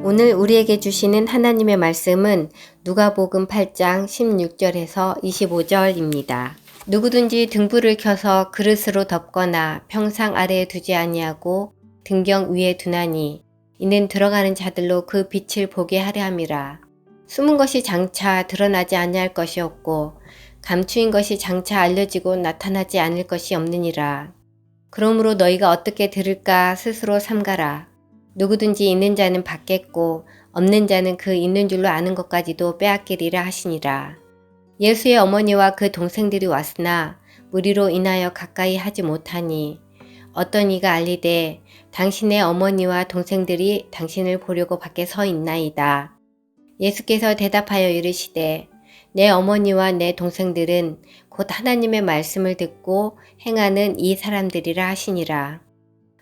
오늘 우리에게 주시는 하나님의 말씀은 누가복음 8장 16절에서 25절입니다. 누구든지 등불을 켜서 그릇으로 덮거나 평상 아래에 두지 아니하고 등경 위에 두나니 이는 들어가는 자들로 그 빛을 보게 하려 함이라. 숨은 것이 장차 드러나지 아니할 것이 없고 감추인 것이 장차 알려지고 나타나지 않을 것이 없느니라. 그러므로 너희가 어떻게 들을까 스스로 삼가라. 누구든지 있는 자는 받겠고 없는 자는 그 있는 줄로 아는 것까지도 빼앗기리라 하시니라. 예수의 어머니와 그 동생들이 왔으나 무리로 인하여 가까이 하지 못하니 어떤 이가 알리되 당신의 어머니와 동생들이 당신을 보려고 밖에 서 있나이다. 예수께서 대답하여 이르시되 내 어머니와 내 동생들은 곧 하나님의 말씀을 듣고 행하는 이 사람들이라 하시니라.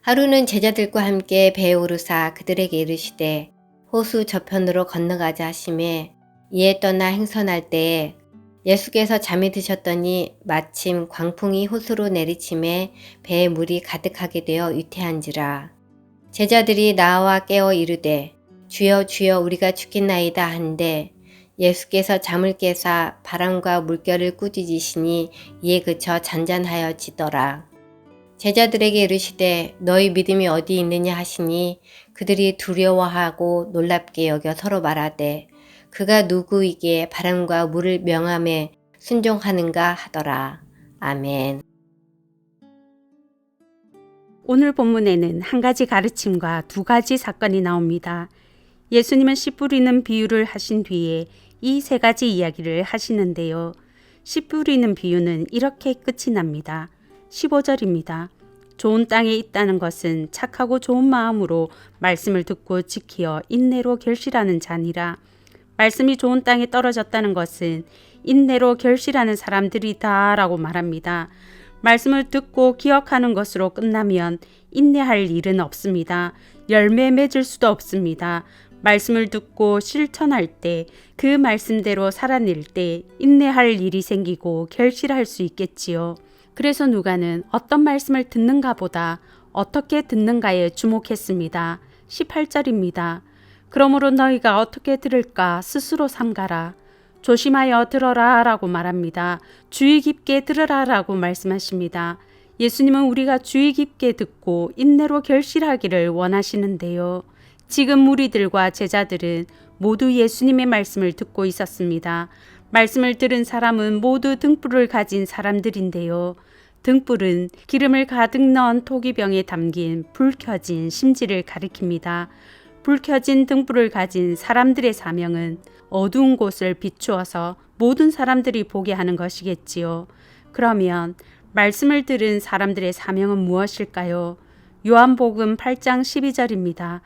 하루는 제자들과 함께 배에 오르사 그들에게 이르시되 호수 저편으로 건너가자 하시매 이에 떠나 행선할 때에 예수께서 잠이 드셨더니 마침 광풍이 호수로 내리침에 배에 물이 가득하게 되어 유태한지라. 제자들이 나와 깨어 이르되 주여 주여 우리가 죽겠나이다 한데 예수께서 잠을 깨사 바람과 물결을 꾸짖으시니 이에 그쳐 잔잔하여지더라. 제자들에게 이르시되 너희 믿음이 어디 있느냐 하시니 그들이 두려워하고 놀랍게 여겨 서로 말하되 그가 누구이기에 바람과 물을 명함에 순종하는가 하더라. 아멘. 오늘 본문에는 한 가지 가르침과 두 가지 사건이 나옵니다. 예수님은 씨 뿌리는 비유를 하신 뒤에 이 세 가지 이야기를 하시는데요. 씨 뿌리는 비유는 이렇게 끝이 납니다. 15절입니다. 좋은 땅에 있다는 것은 착하고 좋은 마음으로 말씀을 듣고 지키어 인내로 결실하는 자니라. 말씀이 좋은 땅에 떨어졌다는 것은 인내로 결실하는 사람들이다 라고 말합니다. 말씀을 듣고 기억하는 것으로 끝나면 인내할 일은 없습니다. 열매 맺을 수도 없습니다. 말씀을 듣고 실천할 때 그 말씀대로 살아낼 때 인내할 일이 생기고 결실할 수 있겠지요. 그래서 누가는 어떤 말씀을 듣는가 보다 어떻게 듣는가에 주목했습니다. 18절입니다. 그러므로 너희가 어떻게 들을까 스스로 삼가라. 조심하여 들어라 라고 말합니다. 주의 깊게 들으라 라고 말씀하십니다. 예수님은 우리가 주의 깊게 듣고 인내로 결실하기를 원하시는데요. 지금 무리들과 제자들은 모두 예수님의 말씀을 듣고 있었습니다. 말씀을 들은 사람은 모두 등불을 가진 사람들인데요. 등불은 기름을 가득 넣은 토기병에 담긴 불 켜진 심지를 가리킵니다. 불 켜진 등불을 가진 사람들의 사명은 어두운 곳을 비추어서 모든 사람들이 보게 하는 것이겠지요. 그러면 말씀을 들은 사람들의 사명은 무엇일까요? 요한복음 8장 12절입니다.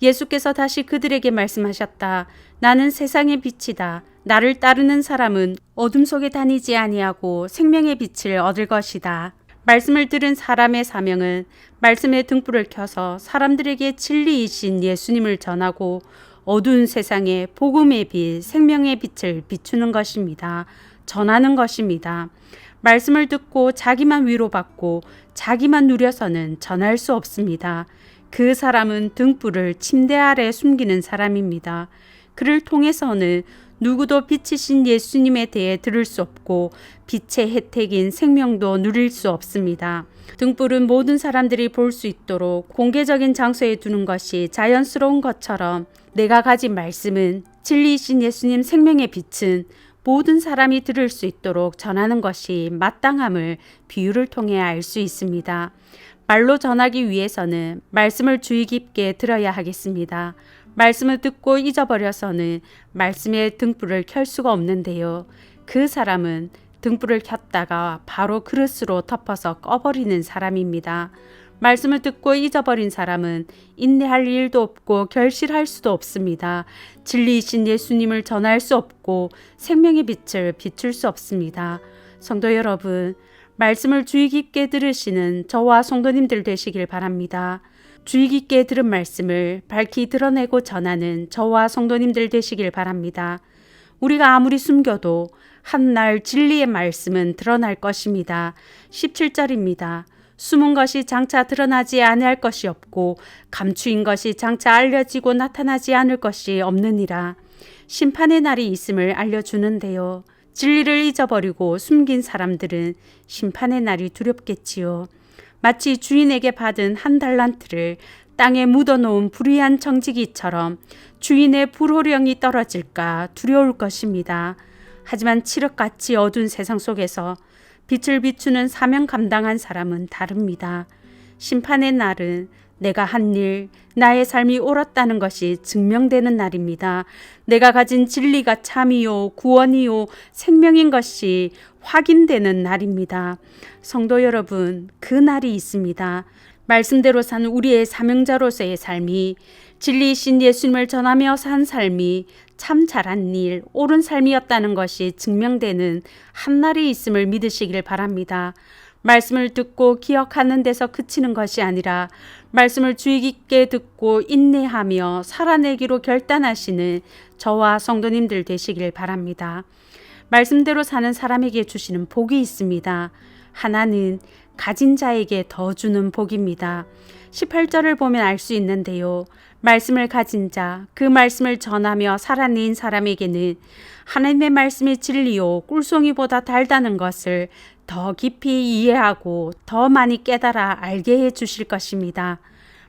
예수께서 다시 그들에게 말씀하셨다. 나는 세상의 빛이다. 나를 따르는 사람은 어둠 속에 다니지 아니하고 생명의 빛을 얻을 것이다. 말씀을 들은 사람의 사명은 말씀의 등불을 켜서 사람들에게 진리이신 예수님을 전하고 어두운 세상에 복음의 빛, 생명의 빛을 비추는 것입니다. 전하는 것입니다. 말씀을 듣고 자기만 위로받고 자기만 누려서는 전할 수 없습니다. 그 사람은 등불을 침대 아래 숨기는 사람입니다. 그를 통해서는 누구도 빛이신 예수님에 대해 들을 수 없고 빛의 혜택인 생명도 누릴 수 없습니다. 등불은 모든 사람들이 볼 수 있도록 공개적인 장소에 두는 것이 자연스러운 것처럼 내가 가진 말씀은 진리이신 예수님 생명의 빛은 모든 사람이 들을 수 있도록 전하는 것이 마땅함을 비유를 통해 알 수 있습니다. 말로 전하기 위해서는 말씀을 주의 깊게 들어야 하겠습니다. 말씀을 듣고 잊어버려서는 말씀의 등불을 켤 수가 없는데요. 그 사람은 등불을 켰다가 바로 그릇으로 덮어서 꺼버리는 사람입니다. 말씀을 듣고 잊어버린 사람은 인내할 일도 없고 결실할 수도 없습니다. 진리이신 예수님을 전할 수 없고 생명의 빛을 비출 수 없습니다. 성도 여러분, 말씀을 주의 깊게 들으시는 저와 성도님들 되시길 바랍니다. 주의 깊게 들은 말씀을 밝히 드러내고 전하는 저와 성도님들 되시길 바랍니다. 우리가 아무리 숨겨도 한날 진리의 말씀은 드러날 것입니다. 17절입니다. 숨은 것이 장차 드러나지 아니할 것이 없고 감추인 것이 장차 알려지고 나타나지 않을 것이 없느니라. 심판의 날이 있음을 알려주는데요. 진리를 잊어버리고 숨긴 사람들은 심판의 날이 두렵겠지요. 마치 주인에게 받은 한 달란트를 땅에 묻어놓은 불의한 청지기처럼 주인의 불호령이 떨어질까 두려울 것입니다. 하지만 칠흑같이 어두운 세상 속에서 빛을 비추는 사명 감당한 사람은 다릅니다. 심판의 날은 내가 한 일, 나의 삶이 옳았다는 것이 증명되는 날입니다. 내가 가진 진리가 참이요, 구원이요, 생명인 것이 확인되는 날입니다. 성도 여러분, 그 날이 있습니다. 말씀대로 산 우리의 사명자로서의 삶이, 진리이신 예수님을 전하며 산 삶이 참 잘한 일, 옳은 삶이었다는 것이 증명되는 한 날이 있음을 믿으시길 바랍니다. 말씀을 듣고 기억하는 데서 그치는 것이 아니라 말씀을 주의 깊게 듣고 인내하며 살아내기로 결단하시는 저와 성도님들 되시길 바랍니다. 말씀대로 사는 사람에게 주시는 복이 있습니다. 하나는 가진 자에게 더 주는 복입니다. 18절을 보면 알 수 있는데요. 말씀을 가진 자, 그 말씀을 전하며 살아낸 사람에게는 하나님의 말씀의 진리요 꿀송이보다 달다는 것을 더 깊이 이해하고 더 많이 깨달아 알게 해 주실 것입니다.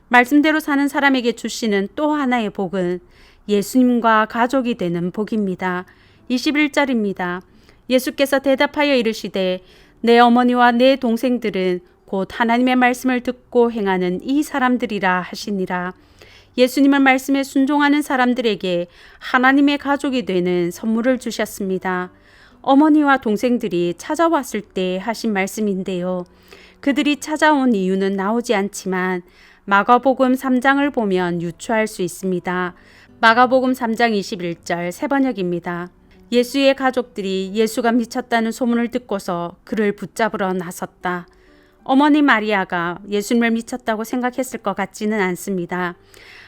말씀대로 사는 사람에게 주시는 또 하나의 복은 예수님과 가족이 되는 복입니다. 21절입니다. 예수께서 대답하여 이르시되 내 어머니와 내 동생들은 곧 하나님의 말씀을 듣고 행하는 이 사람들이라 하시니라. 예수님의 말씀에 순종하는 사람들에게 하나님의 가족이 되는 선물을 주셨습니다. 어머니와 동생들이 찾아왔을 때 하신 말씀인데요. 그들이 찾아온 이유는 나오지 않지만 마가복음 3장을 보면 유추할 수 있습니다. 마가복음 3장 21절 새번역입니다. 예수의 가족들이 예수가 미쳤다는 소문을 듣고서 그를 붙잡으러 나섰다. 어머니 마리아가 예수님을 미쳤다고 생각했을 것 같지는 않습니다.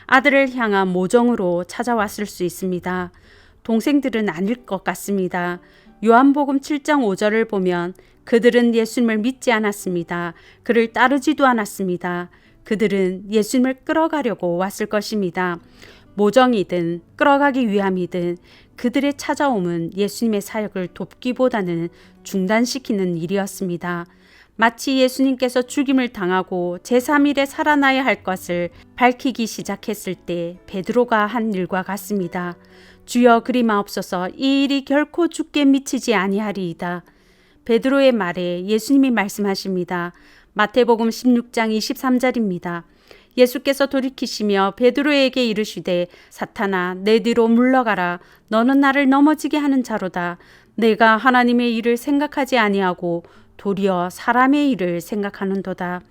아들을 향한 모정으로 찾아왔을 수 있습니다. 동생들은 아닐 것 같습니다. 요한복음 7장 5절을 보면 그들은 예수님을 믿지 않았습니다. 그를 따르지도 않았습니다. 그들은 예수님을 끌어가려고 왔을 것입니다. 모정이든 끌어가기 위함이든 그들의 찾아옴은 예수님의 사역을 돕기보다는 중단시키는 일이었습니다. 마치 예수님께서 죽임을 당하고 제3일에 살아나야 할 것을 밝히기 시작했을 때 베드로가 한 일과 같습니다. 주여 그리 마옵소서, 이 일이 결코 죽게 미치지 아니하리이다. 베드로의 말에 예수님이 말씀하십니다. 마태복음 16장 23절입니다. 예수께서 돌이키시며 베드로에게 이르시되 사탄아 내 뒤로 물러가라. 너는 나를 넘어지게 하는 자로다. 내가 하나님의 일을 생각하지 아니하고 도리어 사람의 일을 생각하는도다.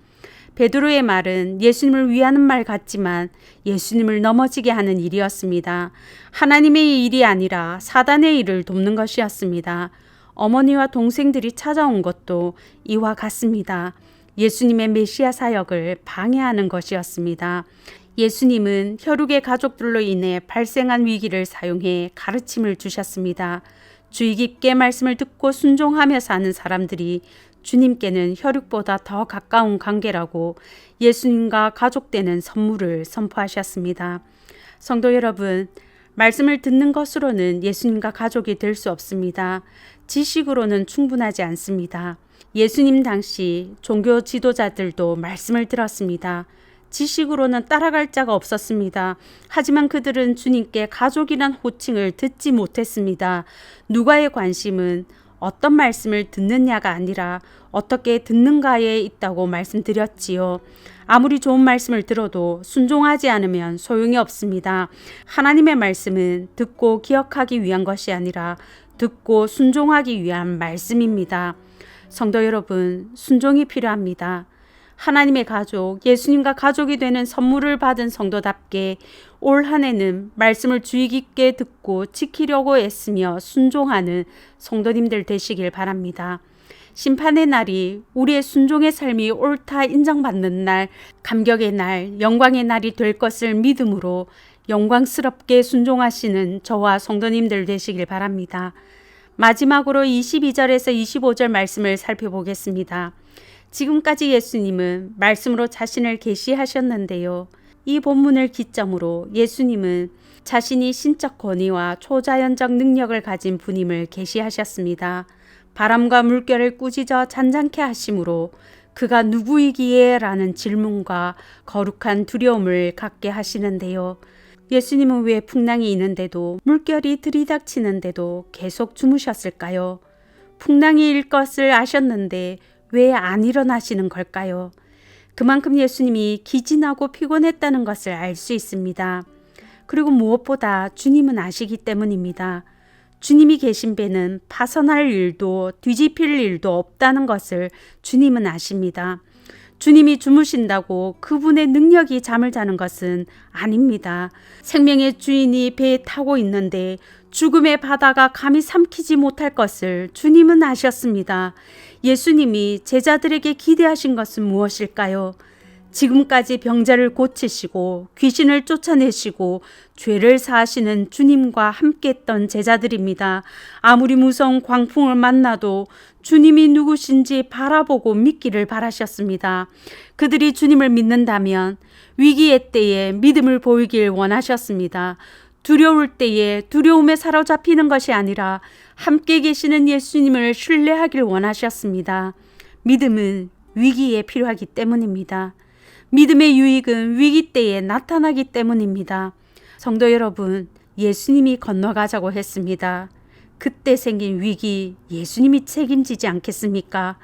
베드로의 말은 예수님을 위하는 말 같지만 예수님을 넘어지게 하는 일이었습니다. 하나님의 일이 아니라 사단의 일을 돕는 것이었습니다. 어머니와 동생들이 찾아온 것도 이와 같습니다. 예수님의 메시아 사역을 방해하는 것이었습니다. 예수님은 혈육의 가족들로 인해 발생한 위기를 사용해 가르침을 주셨습니다. 주의 깊게 말씀을 듣고 순종하며 사는 사람들이 주님께는 혈육보다 더 가까운 관계라고 예수님과 가족되는 선물을 선포하셨습니다. 성도 여러분, 말씀을 듣는 것으로는 예수님과 가족이 될 수 없습니다. 지식으로는 충분하지 않습니다. 예수님 당시 종교 지도자들도 말씀을 들었습니다. 지식으로는 따라갈 자가 없었습니다. 하지만 그들은 주님께 가족이란 호칭을 듣지 못했습니다. 누가의 관심은 어떤 말씀을 듣느냐가 아니라 어떻게 듣는가에 있다고 말씀드렸지요. 아무리 좋은 말씀을 들어도 순종하지 않으면 소용이 없습니다. 하나님의 말씀은 듣고 기억하기 위한 것이 아니라 듣고 순종하기 위한 말씀입니다. 성도 여러분, 순종이 필요합니다. 하나님의 가족, 예수님과 가족이 되는 선물을 받은 성도답게 올 한 해는 말씀을 주의 깊게 듣고 지키려고 애쓰며 순종하는 성도님들 되시길 바랍니다. 심판의 날이 우리의 순종의 삶이 옳다 인정받는 날, 감격의 날, 영광의 날이 될 것을 믿음으로 영광스럽게 순종하시는 저와 성도님들 되시길 바랍니다. 마지막으로 22절에서 25절 말씀을 살펴보겠습니다. 지금까지 예수님은 말씀으로 자신을 계시하셨는데요. 이 본문을 기점으로 예수님은 자신이 신적 권위와 초자연적 능력을 가진 분임을 계시하셨습니다. 바람과 물결을 꾸짖어 잔잔케 하심으로 그가 누구이기에? 라는 질문과 거룩한 두려움을 갖게 하시는데요. 예수님은 왜 풍랑이 있는데도 물결이 들이닥치는데도 계속 주무셨을까요? 풍랑이 일 것을 아셨는데 왜 안 일어나시는 걸까요? 그만큼 예수님이 기진하고 피곤했다는 것을 알 수 있습니다. 그리고 무엇보다 주님은 아시기 때문입니다. 주님이 계신 배는 파선할 일도 뒤집힐 일도 없다는 것을 주님은 아십니다. 주님이 주무신다고 그분의 능력이 잠을 자는 것은 아닙니다. 생명의 주인이 배에 타고 있는데 죽음의 바다가 감히 삼키지 못할 것을 주님은 아셨습니다. 예수님이 제자들에게 기대하신 것은 무엇일까요? 지금까지 병자를 고치시고 귀신을 쫓아내시고 죄를 사하시는 주님과 함께했던 제자들입니다. 아무리 무서운 광풍을 만나도 주님이 누구신지 바라보고 믿기를 바라셨습니다. 그들이 주님을 믿는다면 위기의 때에 믿음을 보이길 원하셨습니다. 두려울 때에 두려움에 사로잡히는 것이 아니라 함께 계시는 예수님을 신뢰하길 원하셨습니다. 믿음은 위기에 필요하기 때문입니다. 믿음의 유익은 위기 때에 나타나기 때문입니다. 성도 여러분, 예수님이 건너가자고 했습니다. 그때 생긴 위기 예수님이 책임지지 않겠습니까?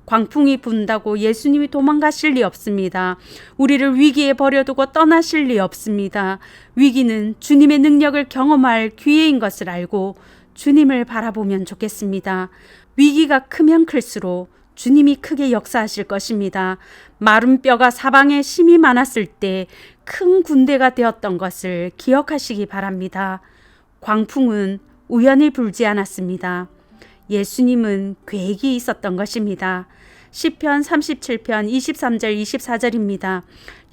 광풍이 분다고 예수님이 도망가실 리 없습니다. 우리를 위기에 버려두고 떠나실 리 없습니다. 위기는 주님의 능력을 경험할 기회인 것을 알고 주님을 바라보면 좋겠습니다. 위기가 크면 클수록 주님이 크게 역사하실 것입니다. 마른 뼈가 사방에 심이 많았을 때 큰 군대가 되었던 것을 기억하시기 바랍니다. 광풍은 우연히 불지 않았습니다. 예수님은 계획이 있었던 것입니다. 시편 37편 23절 24절입니다.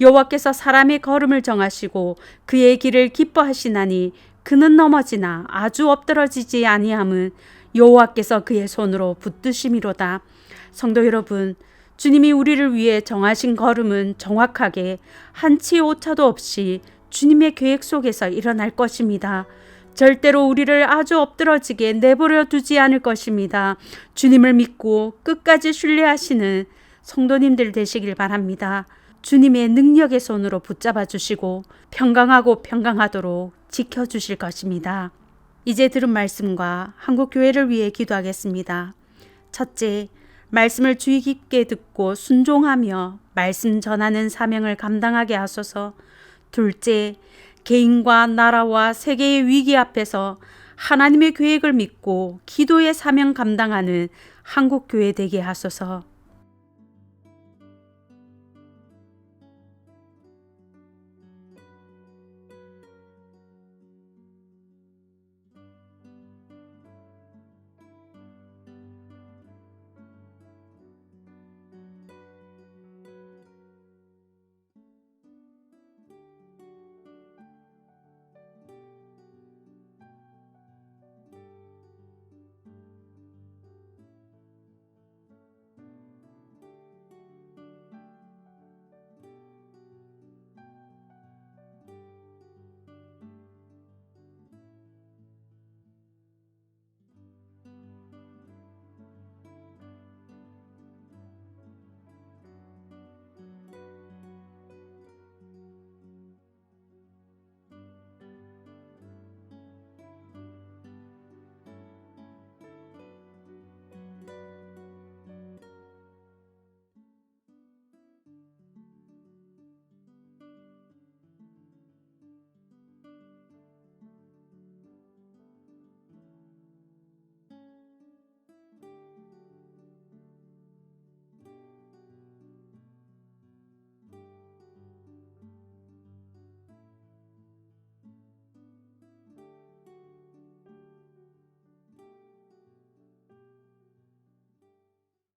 여호와께서 사람의 걸음을 정하시고 그의 길을 기뻐하시나니 그는 넘어지나 아주 엎드러지지 아니함은 여호와께서 그의 손으로 붙드심이로다. 성도 여러분, 주님이 우리를 위해 정하신 걸음은 정확하게 한치 오차도 없이 주님의 계획 속에서 일어날 것입니다. 절대로 우리를 아주 엎드러지게 내버려 두지 않을 것입니다. 주님을 믿고 끝까지 신뢰하시는 성도님들 되시길 바랍니다. 주님의 능력의 손으로 붙잡아 주시고 평강하고 평강하도록 지켜주실 것입니다. 이제 들은 말씀과 한국교회를 위해 기도하겠습니다. 첫째, 말씀을 주의 깊게 듣고 순종하며 말씀 전하는 사명을 감당하게 하소서. 둘째, 개인과 나라와 세계의 위기 앞에서 하나님의 계획을 믿고 기도의 사명 감당하는 한국교회 되게 하소서.